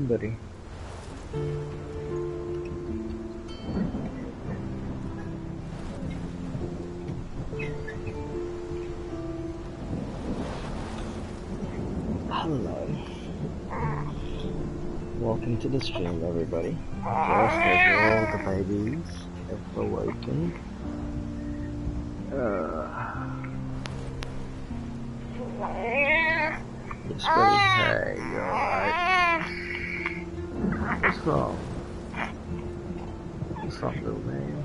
doing, buddy? Hello. Welcome to the stream, everybody. Just as all the babies have awakened. Yes, buddy. Hey, you alright? What's wrong? What's wrong, little man?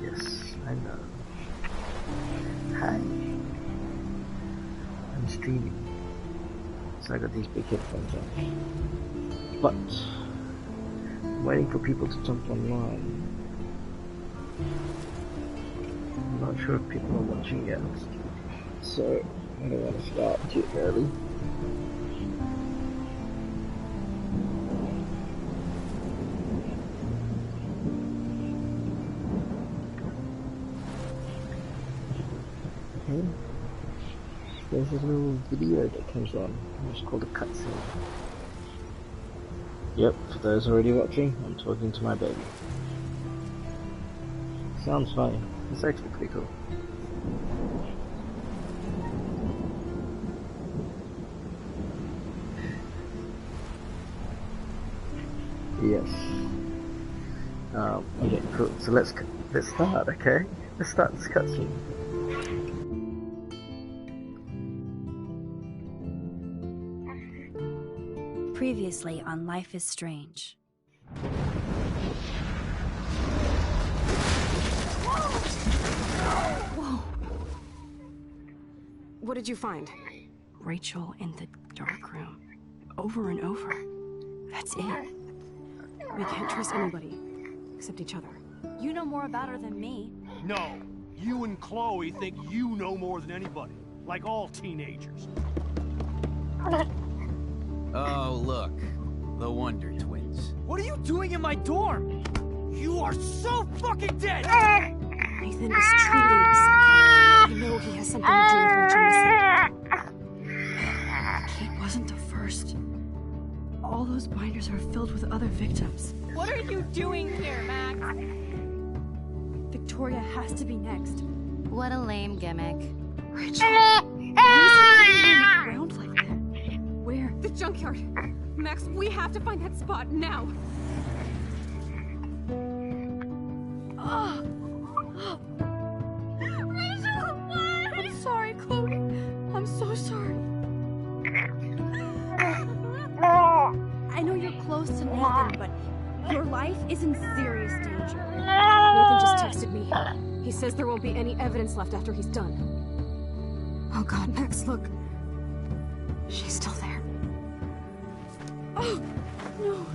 Yes, I know. Hi. I'm streaming, so I got these big headphones on. But I'm waiting for people to jump online. I'm not sure if people are watching yet, so I don't want to start too early. Okay. There's this little video that comes on. It's called a cutscene. Yep, for those already watching, I'm talking to my baby. Sounds funny. It's actually pretty cool. Yes. Okay, cool. So let's start, okay? Let's start this cutscene. Previously on Life is Strange. Whoa! What did you find? Rachel in the dark room. Over and over. That's it. We can't trust anybody, except each other. You know more about her than me. No, you and Chloe think you know more than anybody, like all teenagers. Oh, look. The Wonder Twins. What are you doing in my dorm? You are so fucking dead! Nathan is truly a psychotic. I know he has something to do with Rachel missing. Kate wasn't the first. All those binders are filled with other victims. What are you doing here, Max? Victoria has to be next. What a lame gimmick. Rachel, why is she on the ground like that? Where? The junkyard. Max, we have to find that spot now. Rachel, what? I'm sorry, Chloe. I'm so sorry. I know you're close to Nathan, but your life is in serious danger. Nathan just texted me. He says there won't be any evidence left after he's done. Oh God, Max, look. She's still there. Oh, no.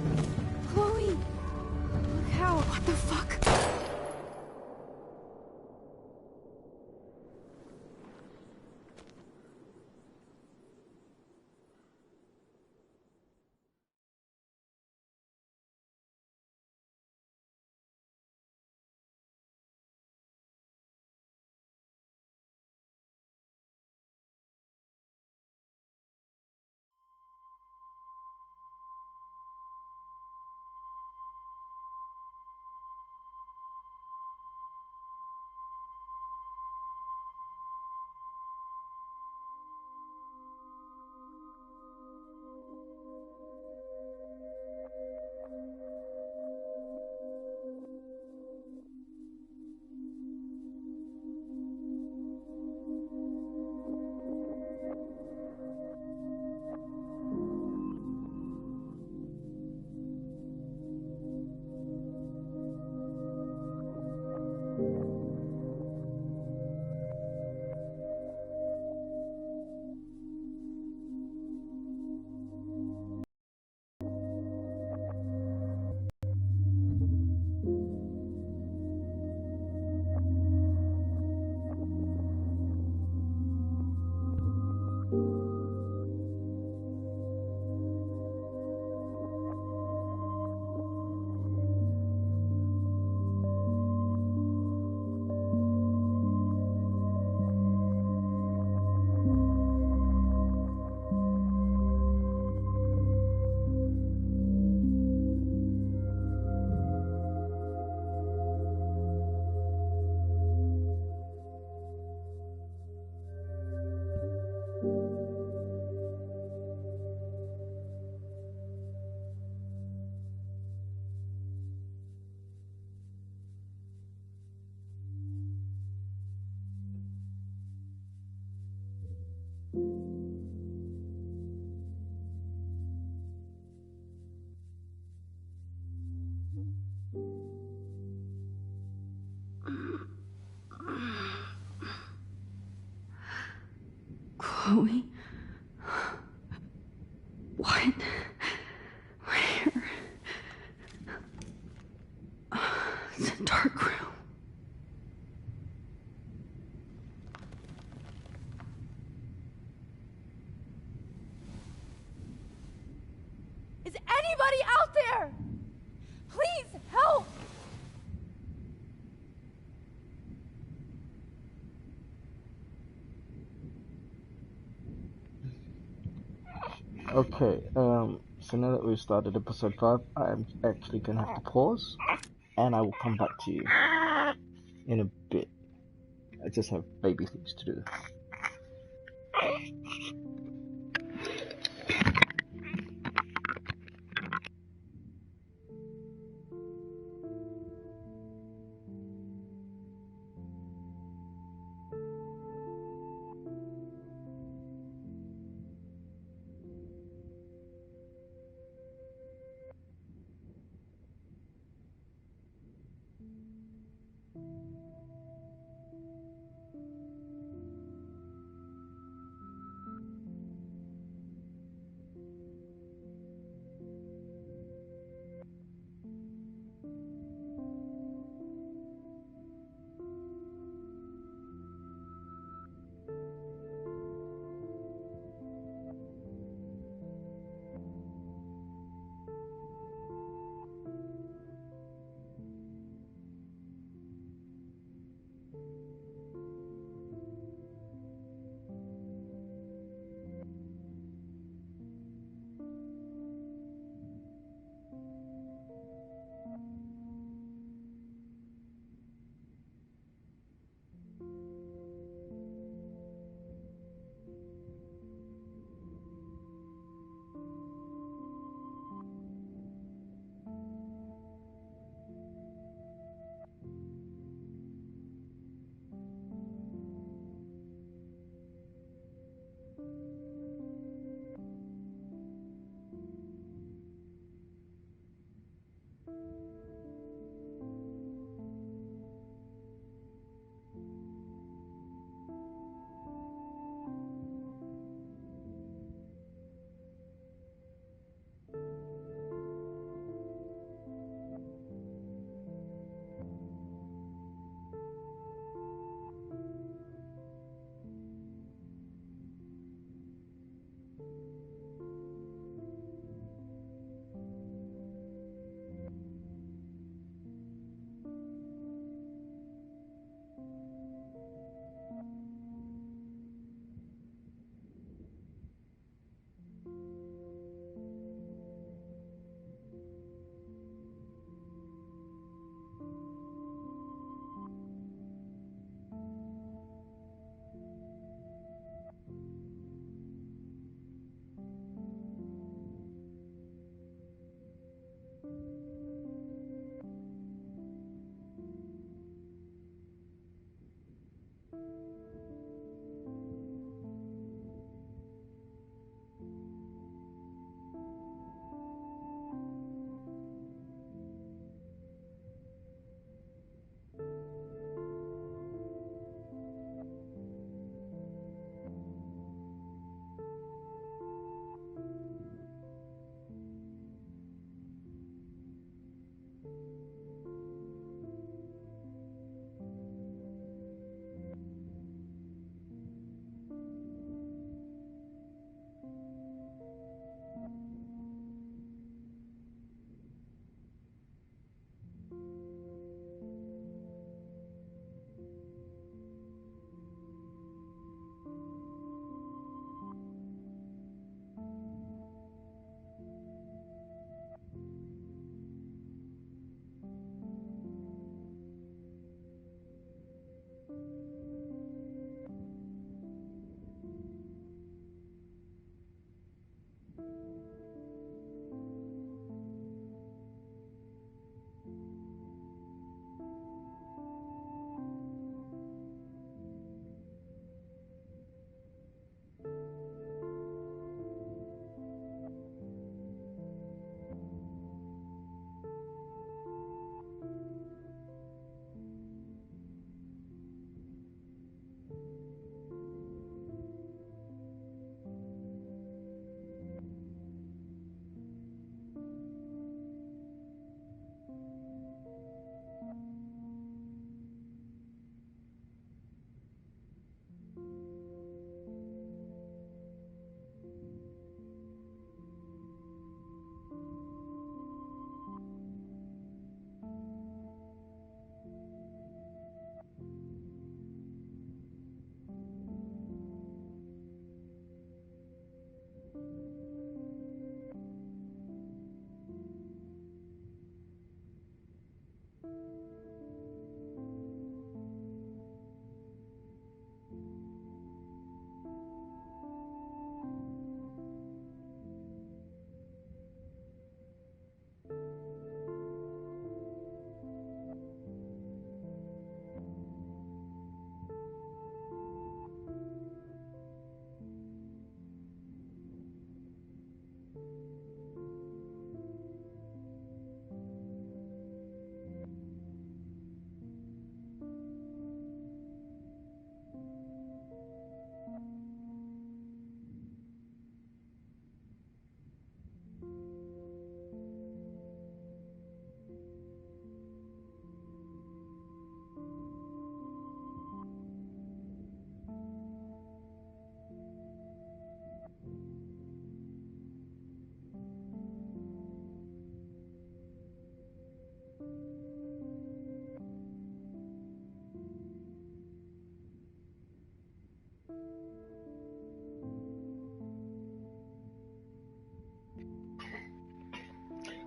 Chloe. Look how. What the fuck? Chloe? What? Where? It's a dark room. Is anybody out there? Please help! Okay, so now that we've started episode 5, I'm actually gonna have to pause, and I will come back to you in a bit. I just have baby things to do.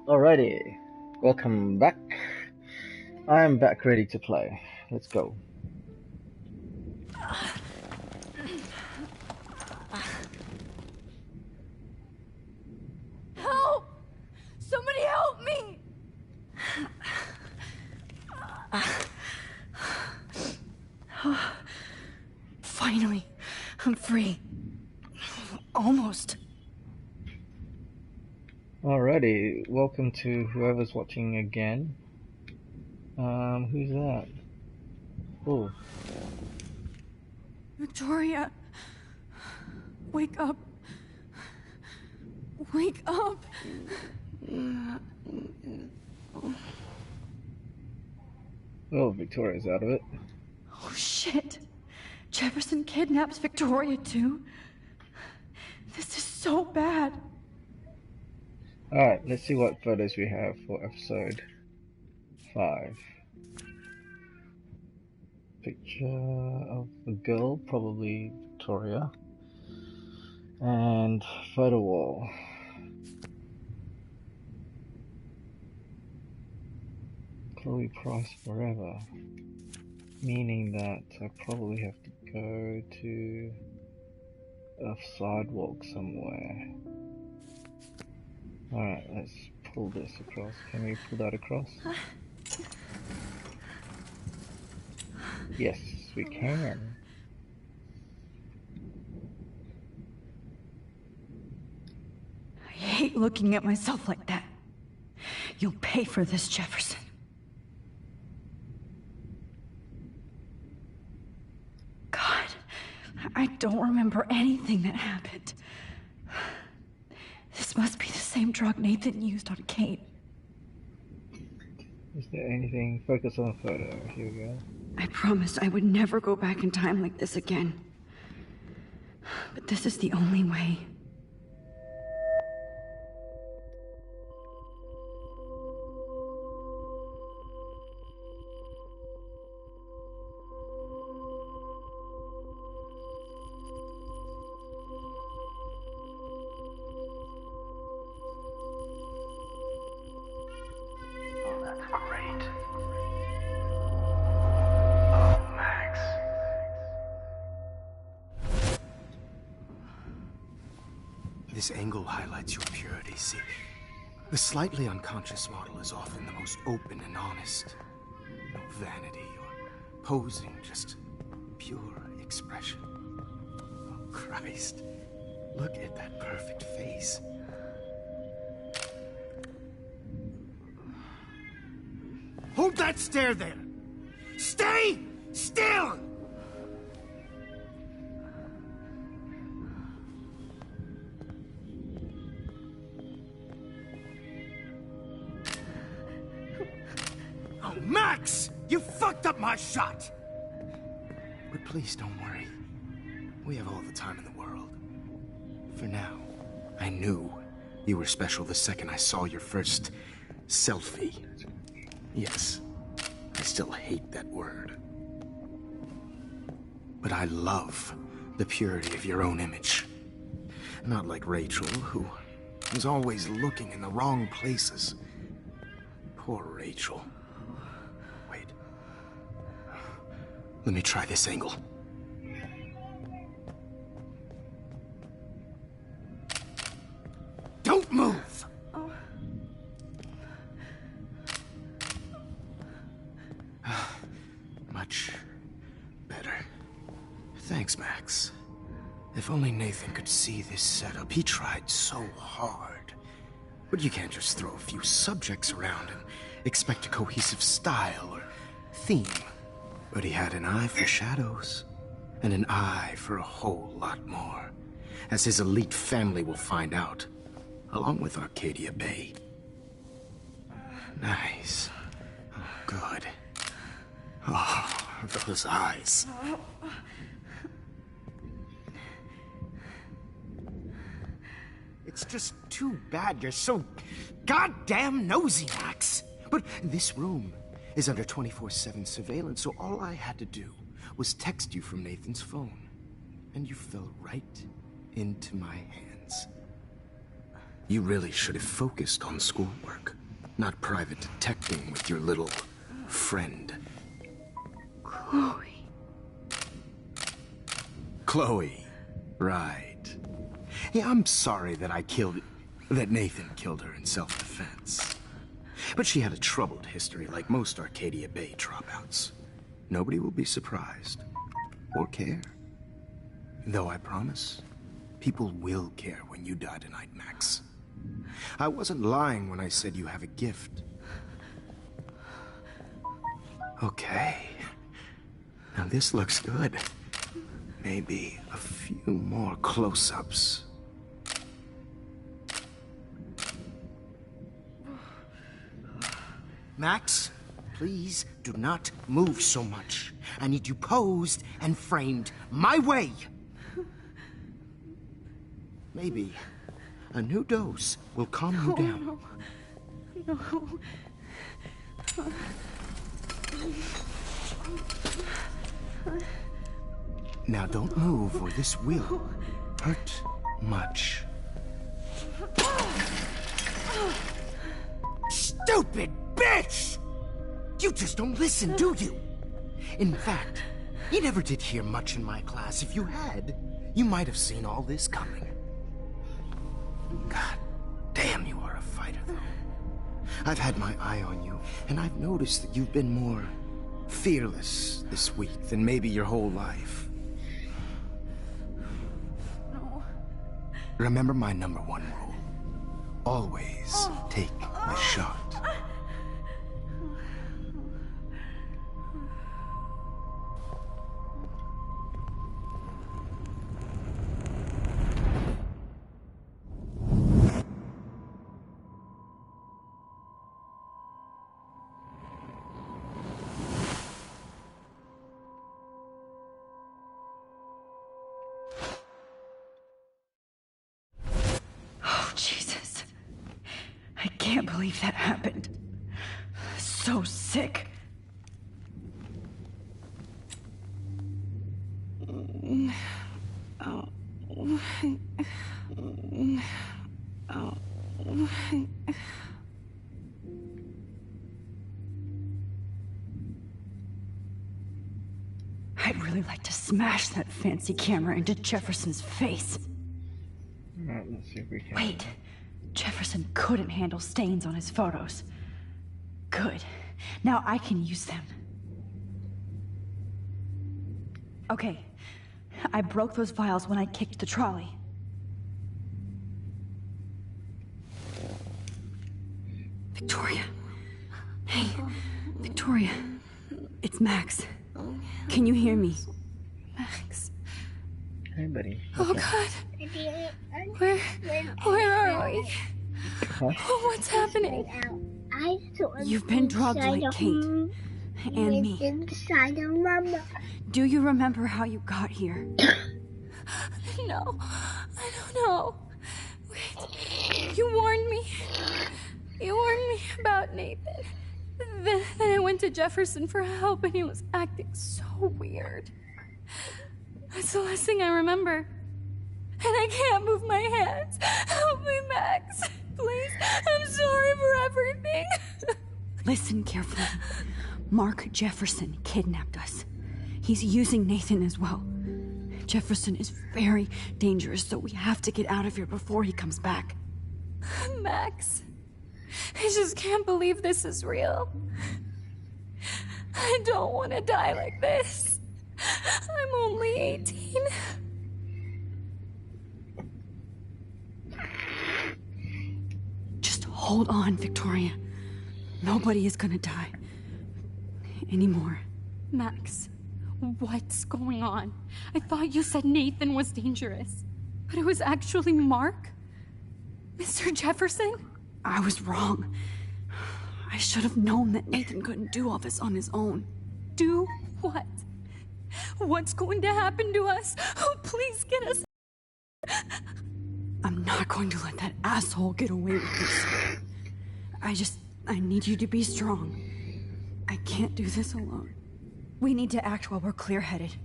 Alrighty, welcome back. I'm back ready to play. Let's go. Help! Somebody help me! Finally, I'm free. Almost. Alrighty, welcome to whoever's watching again. Who's that? Oh, Victoria, wake up. Wake up. well, Victoria's out of it. Oh shit. Jefferson kidnaps Victoria too. This is so bad. Alright, let's see what photos we have for episode 5. Picture of a girl, probably Victoria. And photo wall. Chloe Price forever. Meaning that I probably have to go to a sidewalk somewhere. Alright, let's pull this across. Can we pull that across? Yes, we can. I hate looking at myself like that. You'll pay for this, Jefferson. God, I don't remember anything that happened. This must be the same drug Nathan used on Kate. Is there anything? Focus on the photo. Here we go. I promised I would never go back in time like this again. But this is the only way. This angle highlights your purity, see? The slightly unconscious model is often the most open and honest. No vanity or posing, just pure expression. Oh, Christ. Look at that perfect face. Hold that stare there! Stay still! Max! You fucked up my shot! But please don't worry. We have all the time in the world. For now, I knew you were special the second I saw your first selfie. Yes, I still hate that word. But I love the purity of your own image. Not like Rachel, who was always looking in the wrong places. Poor Rachel. Wait. Let me try this angle. Don't move! Much better. Thanks, Max. If only Nathan could see this setup. He tried so hard. But you can't just throw a few subjects around and expect a cohesive style or theme. But he had an eye for shadows, and an eye for a whole lot more, as his elite family will find out, along with Arcadia Bay. Nice. Oh, good. Oh, those eyes. It's just too bad you're so goddamn nosy, Max. But this room is under 24/7 surveillance, so all I had to do was text you from Nathan's phone. And you fell right into my hands. You really should have focused on schoolwork, not private detecting with your little friend. Chloe. Chloe, right. Yeah, I'm sorry that that Nathan killed her in self-defense. But she had a troubled history like most Arcadia Bay dropouts. Nobody will be surprised or care. Though I promise, people will care when you die tonight, Max. I wasn't lying when I said you have a gift. Okay. Now this looks good. Maybe a few more close-ups. Max, please do not move so much. I need you posed and framed my way. Maybe a new dose will calm you down. No. Now don't move or this will hurt much. Stupid bitch! You just don't listen, do you? In fact, you never did hear much in my class. If you had, you might have seen all this coming. God damn, you are a fighter, though. I've had my eye on you, and I've noticed that you've been more fearless this week than maybe your whole life. No. Remember my #1 rule. Always take the shot. Jesus. I can't believe that happened. So sick. I'd really like to smash that fancy camera into Jefferson's face. Alright, let's see if we can. Wait, Jefferson couldn't handle stains on his photos. Good. Now I can use them. Okay, I broke those files when I kicked the trolley. Victoria. Hey, Victoria. It's Max. Can you hear me? Max. Hey, buddy. Oh, God. Where are we? Huh? Oh, what's happening? You've been drugged like Kate. And me. Inside of Mama. Do you remember how you got here? No, I don't know. Wait, you warned me. You warned me about Nathan. Then I went to Jefferson for help and he was acting so weird. That's the last thing I remember. and I can't move my hands. Help me, Max. Please, I'm sorry for everything. Listen carefully. Mark Jefferson kidnapped us. He's using Nathan as well. Jefferson is very dangerous, so we have to get out of here before he comes back. Max, I just can't believe this is real. I don't want to die like this. I'm only 18. Just hold on, Victoria. Nobody is gonna die. Anymore. Max, what's going on? I thought you said Nathan was dangerous, but it was actually Mark? Mr. Jefferson? I was wrong. I should have known that Nathan couldn't do all this on his own. Do what? What's going to happen to us? Oh, please get us. I'm not going to let that asshole get away with this. I need you to be strong. I can't do this alone. We need to act while we're clear-headed.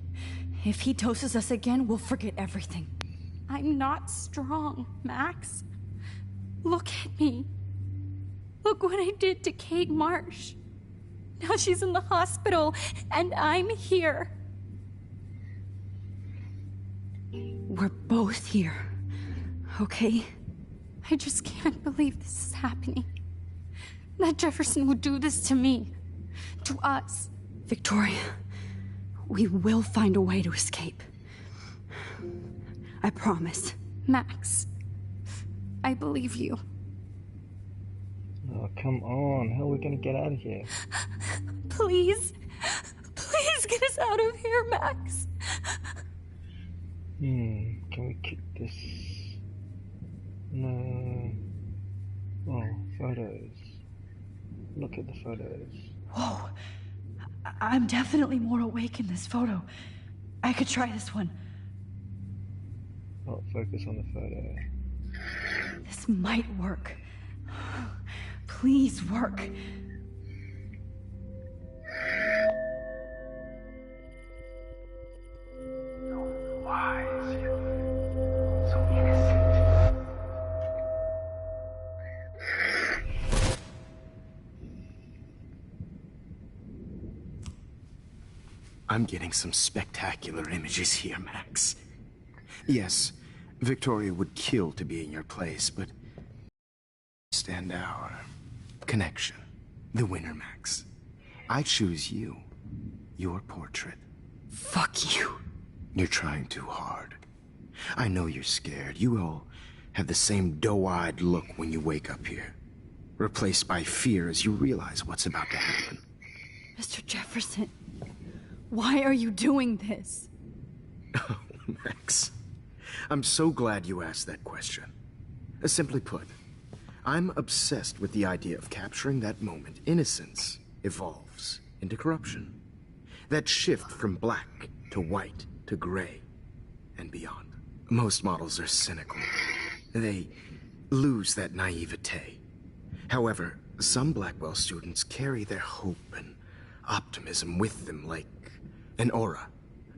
If he doses us again, we'll forget everything. I'm not strong, Max. Look at me. Look what I did to Kate Marsh. Now she's in the hospital, and I'm here. We're both here, okay? I just can't believe this is happening. That Jefferson would do this to me. To us. Victoria, we will find a way to escape. I promise. Max, I believe you. Oh, come on. How are we gonna get out of here? Please. Please get us out of here, Max. Can we kick this? No. Oh, photos. Look at the photos. Whoa. I'm definitely more awake in this photo. I could try this one. Oh, focus on the photo. This might work. Please work. So wise, yet so innocent. I'm getting some spectacular images here, Max. Yes, Victoria would kill to be in your place, but stand our connection, the winner, Max. I choose you, your portrait. Fuck you. You're trying too hard. I know you're scared. You all have the same doe-eyed look when you wake up here, replaced by fear as you realize what's about to happen. Mr. Jefferson, why are you doing this? Oh, Max. I'm so glad you asked that question. Simply put, I'm obsessed with the idea of capturing that moment innocence evolves into corruption. That shift from black to white to gray and beyond. Most models are cynical. They lose that naivete. However, some Blackwell students carry their hope and optimism with them like an aura.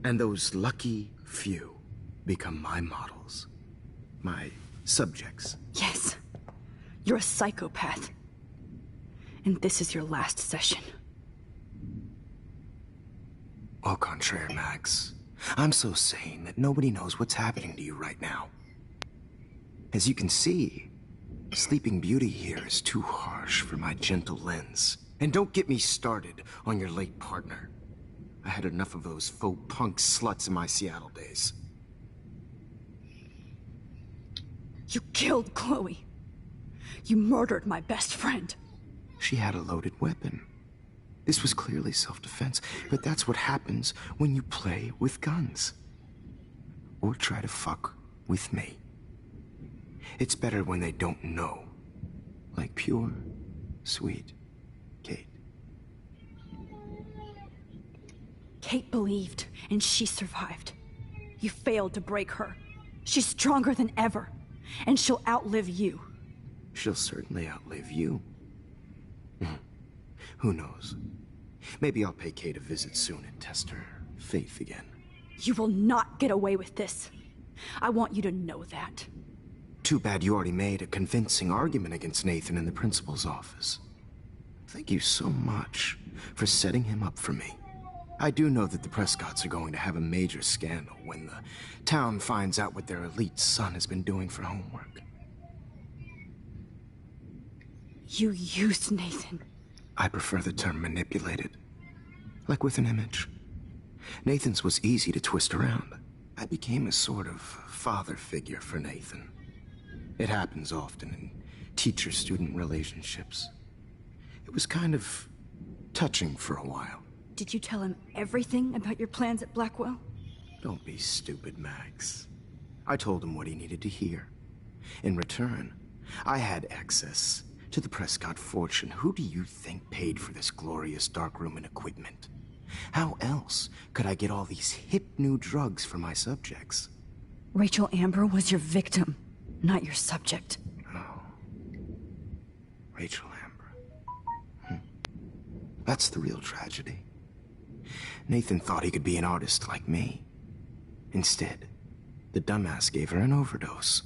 And those lucky few become my models. My subjects. Yes. You're a psychopath. And this is your last session. Au contraire, Max. I'm so sane that nobody knows what's happening to you right now. As you can see, Sleeping Beauty here is too harsh for my gentle lens. And don't get me started on your late partner. I had enough of those faux punk sluts in my Seattle days. You killed Chloe. You murdered my best friend. She had a loaded weapon. This was clearly self-defense, but that's what happens when you play with guns. Or try to fuck with me. It's better when they don't know. Like pure, sweet Kate. Kate believed, and she survived. You failed to break her. She's stronger than ever, and she'll outlive you. She'll certainly outlive you. Who knows? Maybe I'll pay Kate a visit soon and test her faith again. You will not get away with this. I want you to know that. Too bad you already made a convincing argument against Nathan in the principal's office. Thank you so much for setting him up for me. I do know that the Prescotts are going to have a major scandal when the town finds out what their elite son has been doing for homework. You used Nathan. I prefer the term manipulated. Like with an image. Nathan's was easy to twist around. I became a sort of father figure for Nathan. It happens often in teacher-student relationships. It was kind of touching for a while. Did you tell him everything about your plans at Blackwell? Don't be stupid, Max. I told him what he needed to hear. In return, I had access to the Prescott fortune. Who do you think paid for this glorious darkroom and equipment? How else could I get all these hip new drugs for my subjects? Rachel Amber was your victim, not your subject. Oh. Rachel Amber. That's the real tragedy. Nathan thought he could be an artist like me. Instead, the dumbass gave her an overdose.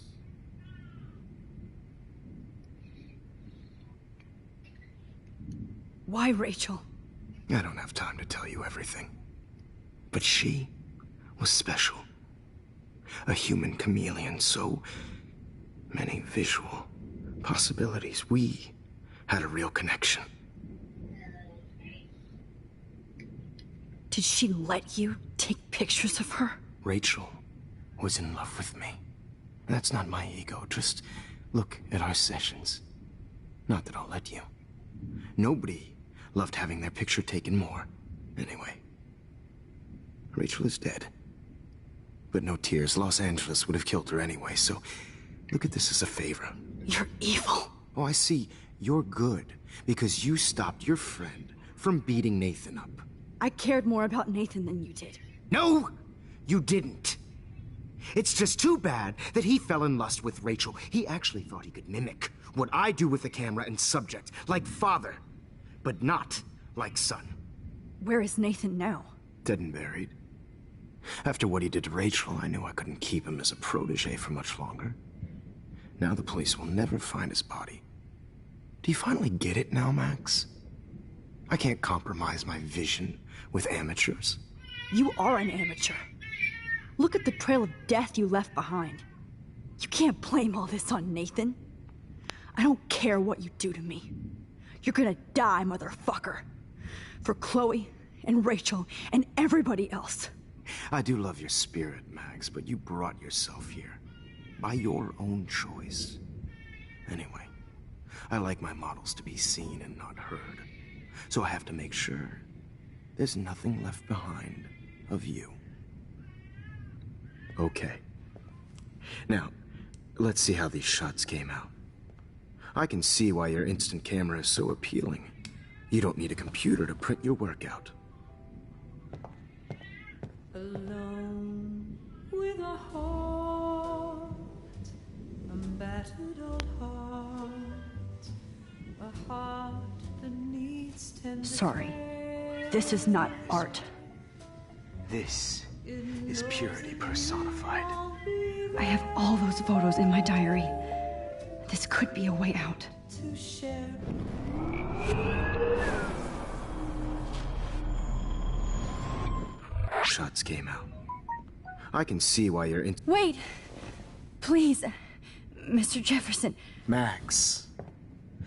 Why Rachel? I don't have time to tell you everything. But she was special. A human chameleon, so many visual possibilities. We had a real connection. Did she let you take pictures of her? Rachel was in love with me. That's not my ego. Just look at our sessions. Not that I'll let you. Nobody loved having their picture taken more. Anyway, Rachel is dead. But no tears. Los Angeles would have killed her anyway, so look at this as a favor. You're evil. Oh, I see. You're good because you stopped your friend from beating Nathan up. I cared more about Nathan than you did. No, you didn't. It's just too bad that he fell in lust with Rachel. He actually thought he could mimic what I do with the camera and subject, like father, but not like son. Where is Nathan now? Dead and buried. After what he did to Rachel, I knew I couldn't keep him as a protege for much longer. Now the police will never find his body. Do you finally get it now, Max? I can't compromise my vision with amateurs. You are an amateur. Look at the trail of death you left behind. You can't blame all this on Nathan. I don't care what you do to me. You're gonna die, motherfucker. For Chloe and Rachel and everybody else. I do love your spirit, Max, but you brought yourself here. By your own choice. Anyway, I like my models to be seen and not heard. So I have to make sure there's nothing left behind of you. Okay. Now, let's see how these shots came out. I can see why your instant camera is so appealing. You don't need a computer to print your work out. Alone with a heart, a battered old heart, a heart that needs tender. Sorry, this is not art. This is purity personified. I have all those photos in my diary. This could be a way out. To share. Shots came out. I can see why you're in. Wait! Please, Mr. Jefferson. Max,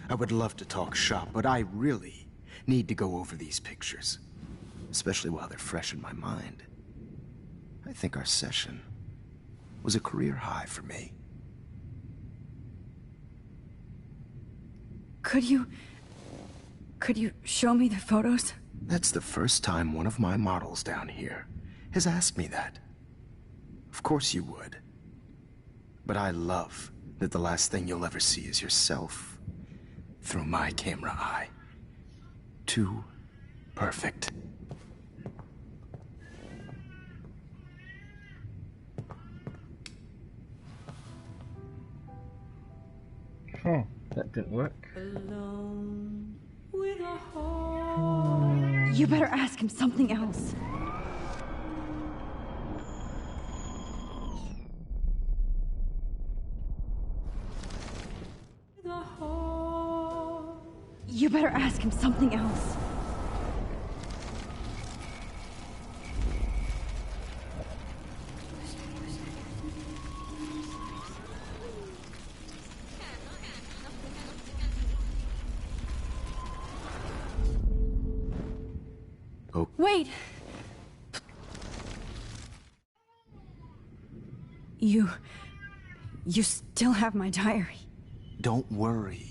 I would love to talk shop, but I really need to go over these pictures. Especially while they're fresh in my mind. I think our session was a career high for me. Could you show me the photos? That's the first time one of my models down here has asked me that. Of course you would. But I love that the last thing you'll ever see is yourself through my camera eye. Too perfect. Oh, that didn't work. Alone with a heart. You better ask him something else. You better ask him something else. Oh. Wait! You still have my diary. Don't worry.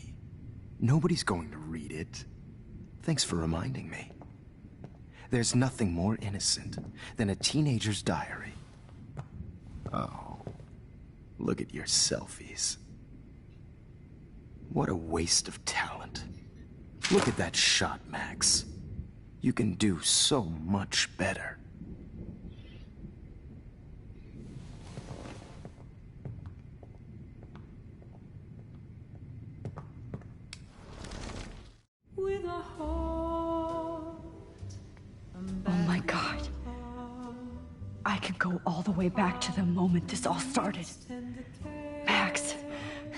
Nobody's going to read it. Thanks for reminding me. There's nothing more innocent than a teenager's diary. Oh, look at your selfies. What a waste of talent. Look at that shot, Max. You can do so much better. With a heart. Oh my god. I could go all the way back to the moment this all started. Max,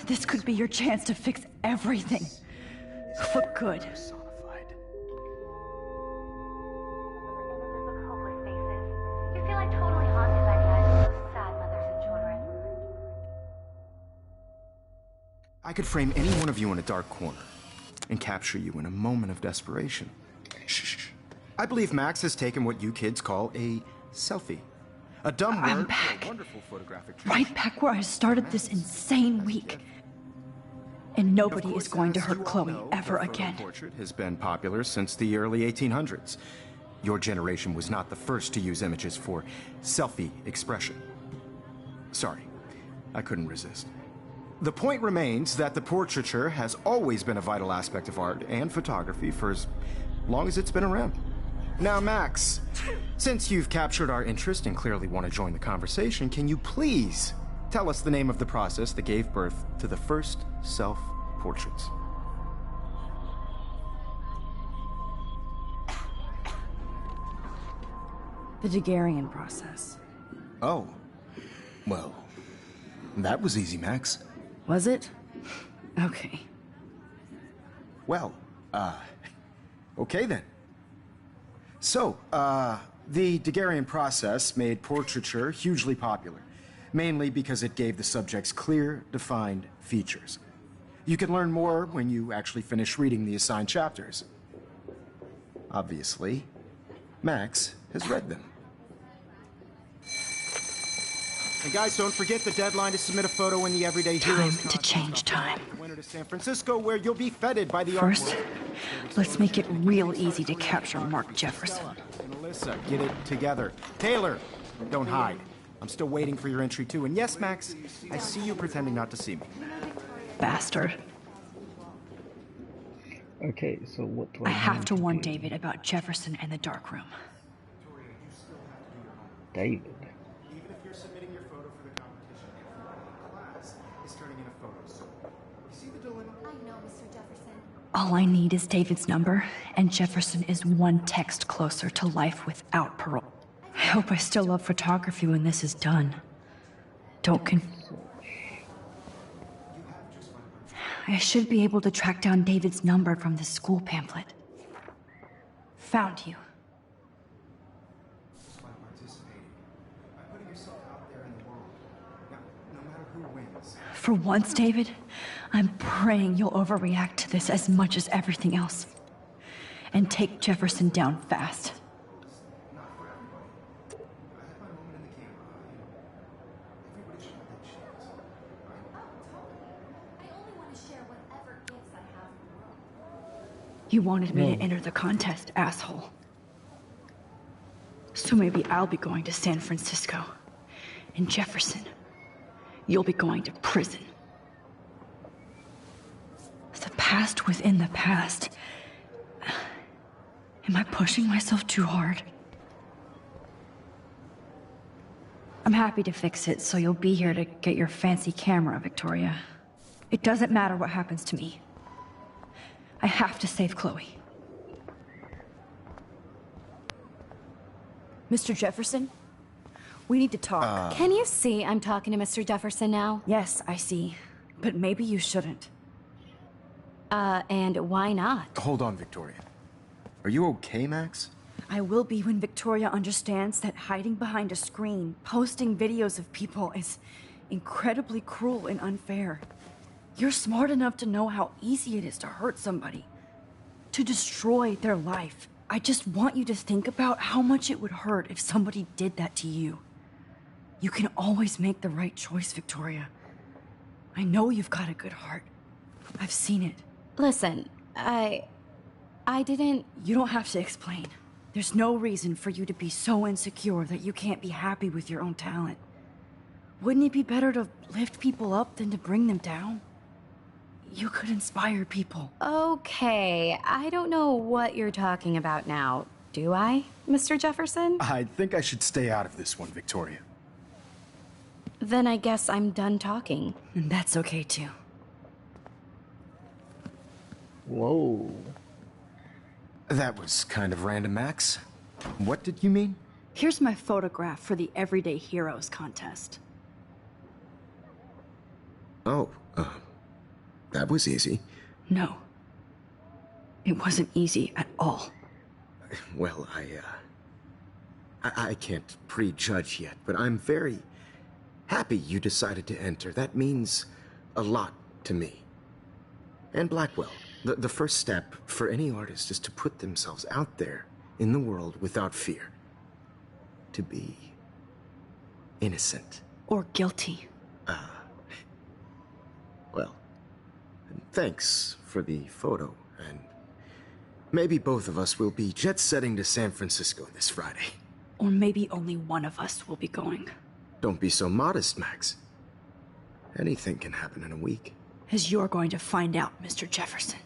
this could be your chance to fix everything. For good. I could frame any one of you in a dark corner and capture you in a moment of desperation. Shh. I believe Max has taken what you kids call a selfie. A dumb word for a wonderful photographic treat. Right back where I started this insane week. And nobody is going to hurt Chloe ever again. The portrait has been popular since the early 1800s. Your generation was not the first to use images for selfie expression. Sorry, I couldn't resist. The point remains that the portraiture has always been a vital aspect of art and photography for as long as it's been around. Now, Max, since you've captured our interest and clearly want to join the conversation, can you please tell us the name of the process that gave birth to the first self-portraits? The Daguerrean process. Oh, well, that was easy, Max. Was it? Okay. Well, okay then. So, the Daguerrean process made portraiture hugely popular, mainly because it gave the subjects clear, defined features. You can learn more when you actually finish reading the assigned chapters. Obviously, Max has read them. And guys, don't forget the deadline to submit a photo in the Everyday Heroes. Time to change time. Winter to San Francisco, where you'll be feted by the First, let's make it real easy to capture Mark Jefferson. And Alyssa, get it together. Taylor, don't hide. I'm still waiting for your entry too. And yes, Max, I see you pretending not to see me. Bastard. Okay, so what do I I have need to warn do? David about Jefferson and the dark room. David? Even if you're submitting your photo for the competition, everyone in class is turning in a photo. So, you see the dilemma? I know, Mr. Jefferson. All I need is David's number, and Jefferson is one text closer to life without parole. I hope I still love photography when this is done. I should be able to track down David's number from the school pamphlet. Found you. Just by participating, by putting yourself out there in the world. Now, no matter who wins. For once, David, I'm praying you'll overreact to this as much as everything else. And take Jefferson down fast. Not for everybody. I had my moment in the camera. Everybody should have that chance, right? I only want to share whatever gifts I have in the world. You wanted me to enter the contest, asshole. So maybe I'll be going to San Francisco. And Jefferson, you'll be going to prison. The past within the past. Am I pushing myself too hard? I'm happy to fix it, so you'll be here to get your fancy camera, Victoria. It doesn't matter what happens to me. I have to save Chloe. Mr. Jefferson? We need to talk. Can you see I'm talking to Mr. Jefferson now? Yes, I see. But maybe you shouldn't. And why not? Hold on, Victoria. Are you okay, Max? I will be when Victoria understands that hiding behind a screen, posting videos of people is incredibly cruel and unfair. You're smart enough to know how easy it is to hurt somebody, to destroy their life. I just want you to think about how much it would hurt if somebody did that to you. You can always make the right choice, Victoria. I know you've got a good heart. I've seen it. Listen, I didn't... You don't have to explain. There's no reason for you to be so insecure that you can't be happy with your own talent. Wouldn't it be better to lift people up than to bring them down? You could inspire people. Okay, I don't know what you're talking about now, do I, Mr. Jefferson? I think I should stay out of this one, Victoria. Then I guess I'm done talking. And that's okay too. Whoa. That was kind of random, Max. What did you mean? Here's my photograph for the Everyday Heroes contest. Oh, that was easy. No. It wasn't easy at all. Well, I can't prejudge yet, but I'm very happy you decided to enter. That means a lot to me. And Blackwell. The first step for any artist is to put themselves out there in the world without fear. To be innocent. Or guilty. Well, thanks for the photo, and maybe both of us will be jet-setting to San Francisco this Friday. Or maybe only one of us will be going. Don't be so modest, Max. Anything can happen in a week. As you're going to find out, Mr. Jefferson.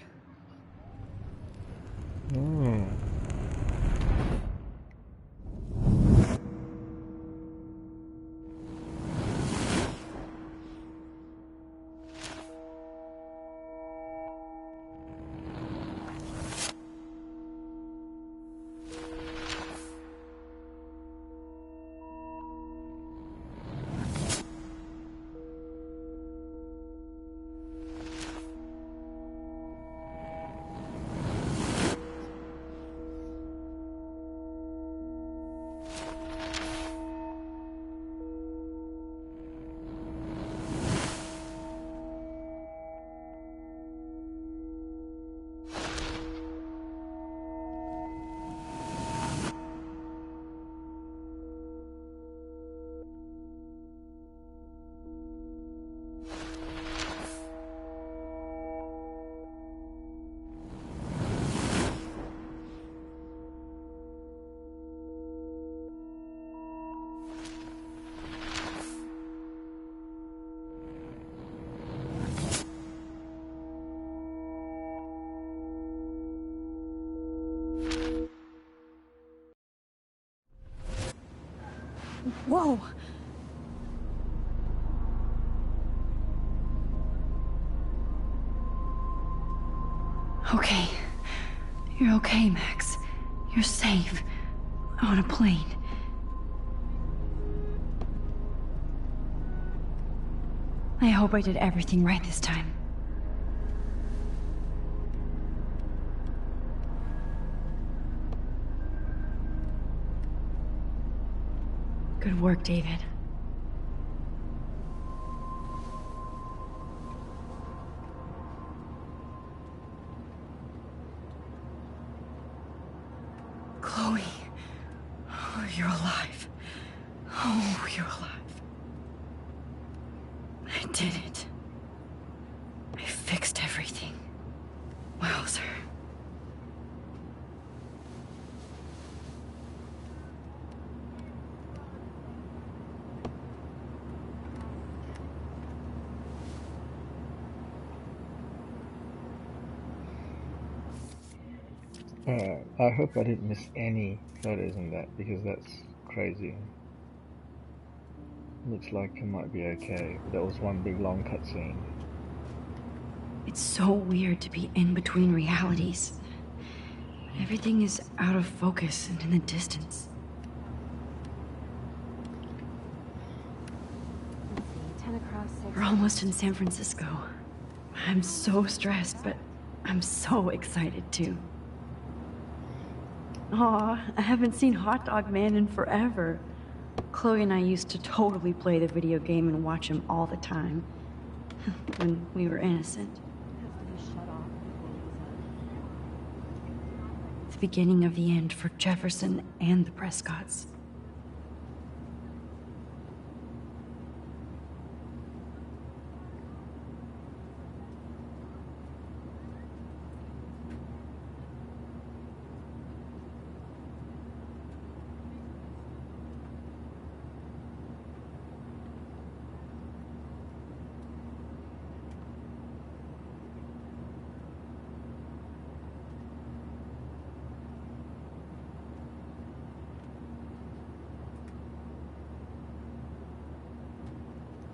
Whoa! Okay. You're okay, Max. You're safe. On a plane. I hope I did everything right this time. Good work, David. Chloe. Oh, you're alive. Oh, you're alive. I did it. I fixed everything. Wowzer. I hope I didn't miss any photos in that, because that's crazy. Looks like it might be okay, but that was one big long cutscene. It's so weird to be in between realities. Everything is out of focus and in the distance. 10 across 6. We're almost in San Francisco. I'm so stressed, but I'm so excited too. Aw, I haven't seen Hot Dog Man in forever. Chloe and I used to totally play the video game and watch him all the time. When we were innocent. The beginning of the end for Jefferson and the Prescotts.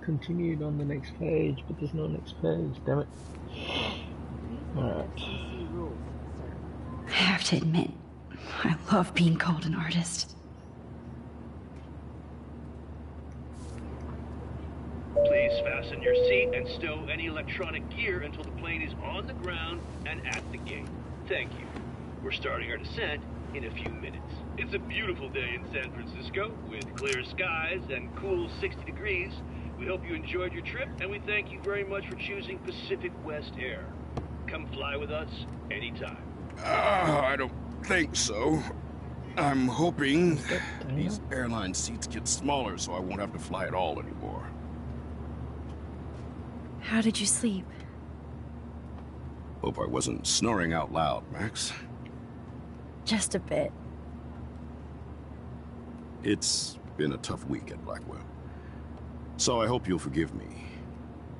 Continued on the next page, but there's no next page, damn it. Alright. I have to admit, I love being called an artist. Please fasten your seat and stow any electronic gear until the plane is on the ground and at the gate. Thank you. We're starting our descent in a few minutes. It's a beautiful day in San Francisco with clear skies and cool 60 degrees. We hope you enjoyed your trip, and we thank you very much for choosing Pacific West Air. Come fly with us anytime. I don't think so. I'm hoping these airline seats get smaller so I won't have to fly at all anymore. How did you sleep? Hope I wasn't snoring out loud, Max. Just a bit. It's been a tough week at Blackwell. So I hope you'll forgive me.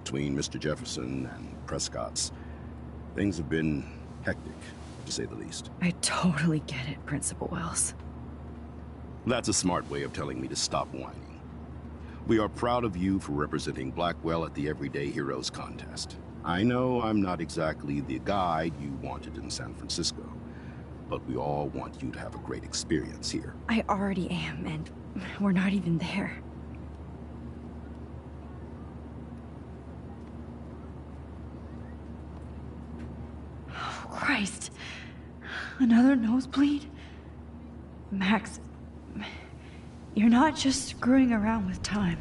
Between Mr. Jefferson and Prescott's, things have been hectic, to say the least. I totally get it, Principal Wells. That's a smart way of telling me to stop whining. We are proud of you for representing Blackwell at the Everyday Heroes contest. I know I'm not exactly the guide you wanted in San Francisco, but we all want you to have a great experience here. I already am, and we're not even there. Oh, Christ. Another nosebleed? Max, you're not just screwing around with time.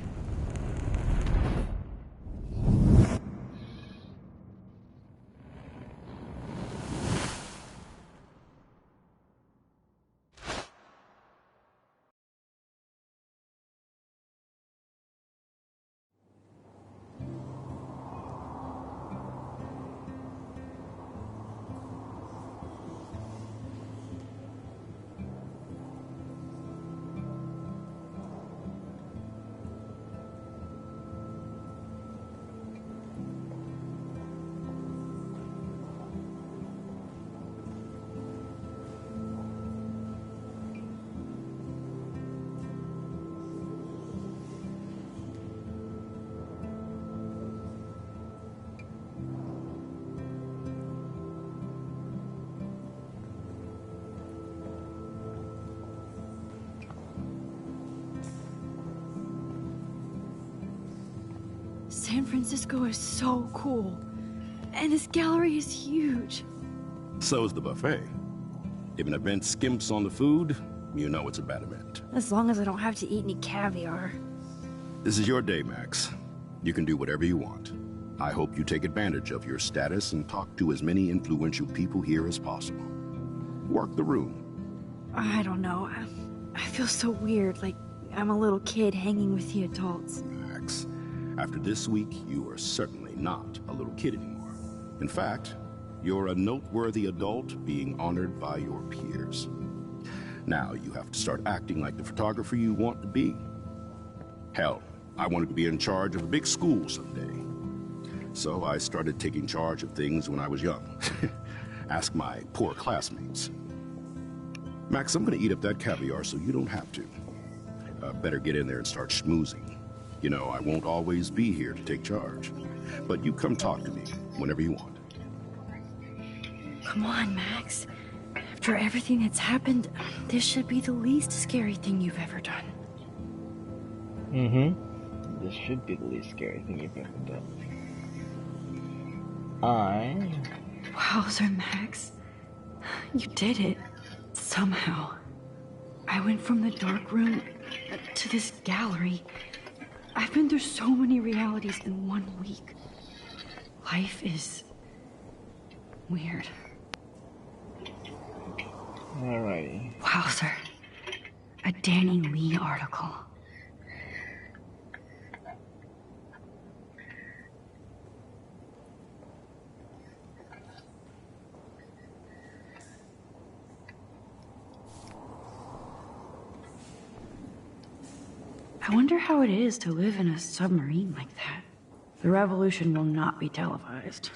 San Francisco is so cool. And this gallery is huge. So is the buffet. If an event skimps on the food, you know it's a bad event. As long as I don't have to eat any caviar. This is your day, Max. You can do whatever you want. I hope you take advantage of your status and talk to as many influential people here as possible. Work the room. I don't know. I feel so weird, like I'm a little kid hanging with the adults. Max, after this week, you are certainly not a little kid anymore. In fact, you're a noteworthy adult being honored by your peers. Now you have to start acting like the photographer you want to be. Hell, I wanted to be in charge of a big school someday. So I started taking charge of things when I was young. Ask my poor classmates. Max, I'm gonna eat up that caviar so you don't have to. Better get in there and start schmoozing. You know, I won't always be here to take charge. But you come talk to me whenever you want. Come on, Max. After everything that's happened, this should be the least scary thing you've ever done. This should be the least scary thing you've ever done. I Wowzer, Max. You did it. Somehow. I went from the dark room to this gallery. I've been through so many realities in 1 week. Life is weird. Alrighty. Wowzer. A Danny Lee article. I wonder how it is to live in a submarine like that. The revolution will not be televised.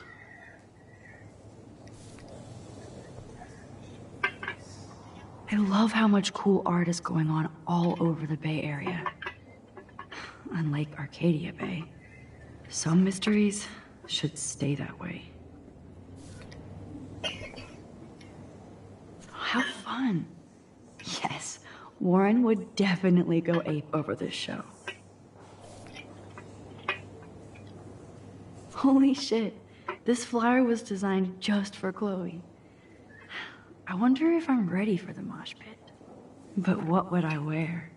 I love how much cool art is going on all over the Bay Area. Unlike Arcadia Bay, some mysteries should stay that way. How fun. Yes, Warren would definitely go ape over this show. Holy shit, this flyer was designed just for Chloe. I wonder if I'm ready for the mosh pit. But what would I wear?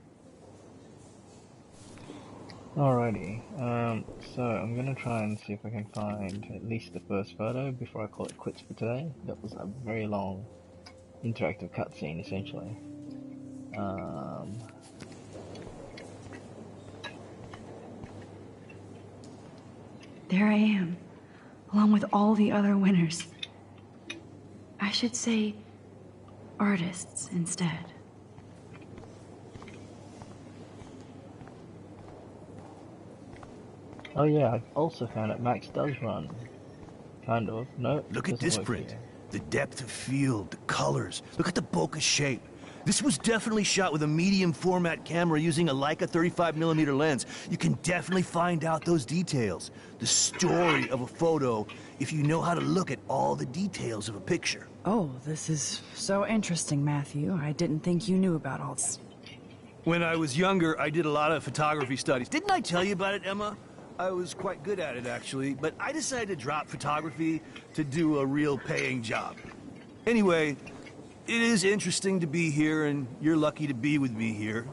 Alrighty, so I'm gonna try and see if I can find at least the first photo before I call it quits for today. That was a very long interactive cutscene, essentially. There I am, along with all the other winners. I should say artists instead. Oh yeah, I also found out Max does run. Kind of. No, Look at this print. here. The depth of field, the colors. Look at the bokeh shape. This was definitely shot with a medium format camera using a Leica 35mm lens. You can definitely find out those details. The story of a photo if you know how to look at all the details of a picture. Oh, this is so interesting, Matthew. I didn't think you knew about all this. When I was younger, I did a lot of photography studies. Didn't I tell you about it, Emma? I was quite good at it, actually, but I decided to drop photography to do a real paying job. Anyway, it is interesting to be here, and you're lucky to be with me here.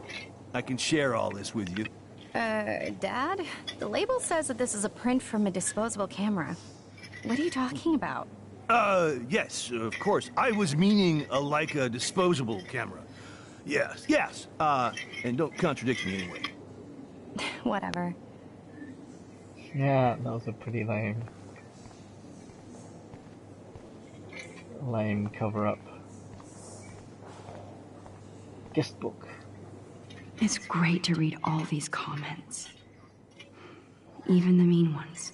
I can share all this with you. Dad? The label says that this is a print from a disposable camera. What are you talking about? Yes, of course. I was meaning a Leica disposable camera. Yes, and don't contradict me anyway. Whatever. Yeah, that was a pretty lame cover-up. Guest book. It's great to read all these comments. Even the mean ones.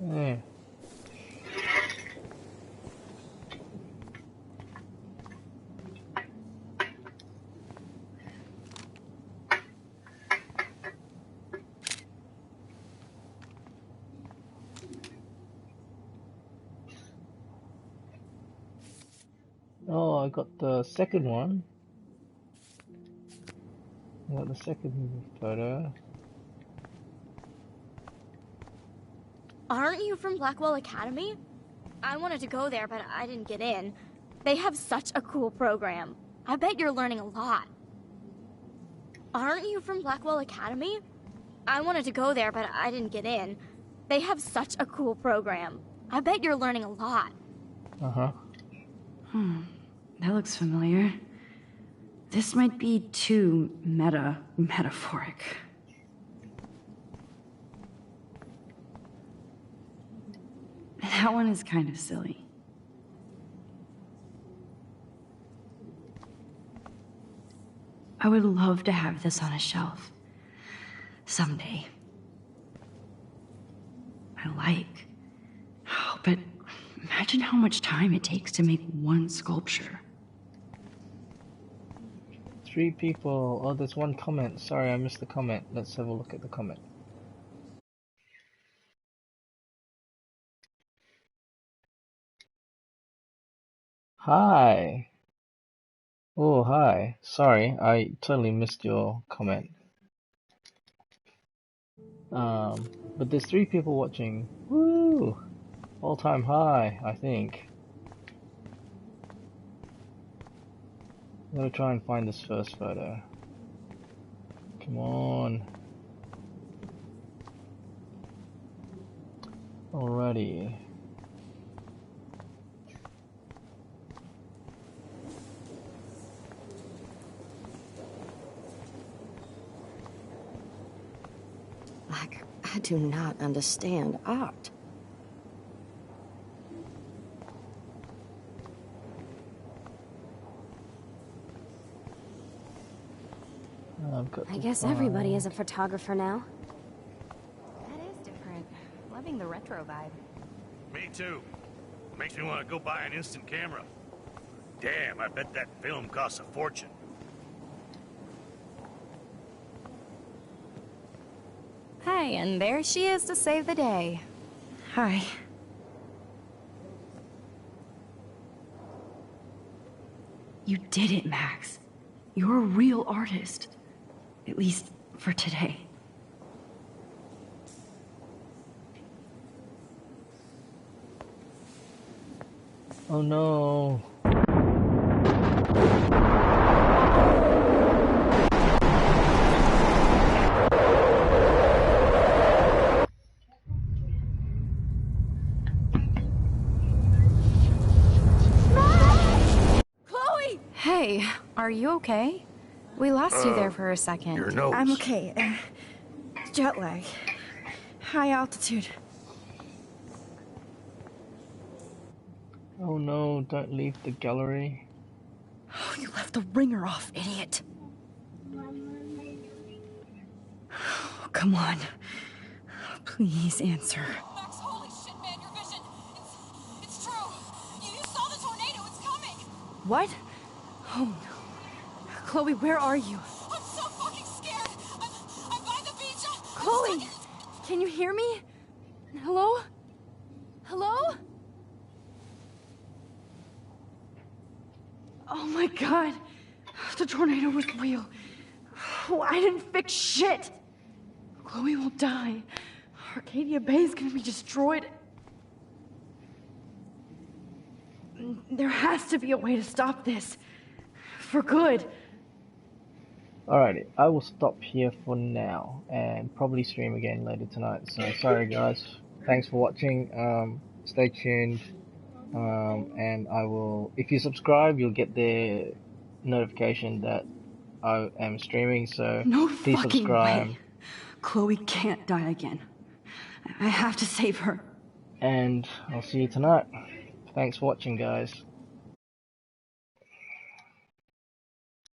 Yeah. Oh, I got the second one. I got the second photo. Aren't you from Blackwell Academy? I wanted to go there, but I didn't get in. They have such a cool program. I bet you're learning a lot. Aren't you from Blackwell Academy? I wanted to go there, but I didn't get in. They have such a cool program. I bet you're learning a lot. Uh-huh. That looks familiar. This might be too metaphoric. That one is kind of silly. I would love to have this on a shelf. Someday. But imagine how much time it takes to make one sculpture. 3 people. Oh, there's one comment. Sorry, I missed the comment. Let's have a look at the comment. Hi. Oh, hi. Sorry, I totally missed your comment. But there's 3 people watching. Woo! All-time high, I think. I'm gonna try and find this first photo. Come on. Alrighty. Like, I do not understand art. I guess everybody is a photographer now. That is different. Loving the retro vibe. Me too. Makes me want to go buy an instant camera. Damn, I bet that film costs a fortune. Hey, and there she is to save the day. Hi. You did it, Max. You're a real artist. At least for today. Oh no. Chloe! Hey, are you okay? We lost you there for a second. Your nose. I'm okay. Jet lag. High altitude. Oh no, don't leave the gallery. Oh, you left the ringer off, idiot. Oh, come on. Please answer. Max, holy shit, man, your vision. It's true. You saw the tornado. It's coming. What? Oh no. Chloe, where are you? I'm so fucking scared. I'm by the beach. Chloe! Can you hear me? Hello? Hello? Oh my god. The tornado was real. Oh, I didn't fix shit. Chloe will die. Arcadia Bay is gonna be destroyed. There has to be a way to stop this. For good. Alrighty, I will stop here for now and probably stream again later tonight. So sorry guys. Thanks for watching. Stay tuned. And I will, if you subscribe, you'll get the notification that I am streaming, so No please fucking subscribe. way. Chloe can't die again. I have to save her. And I'll see you tonight. Thanks for watching, guys.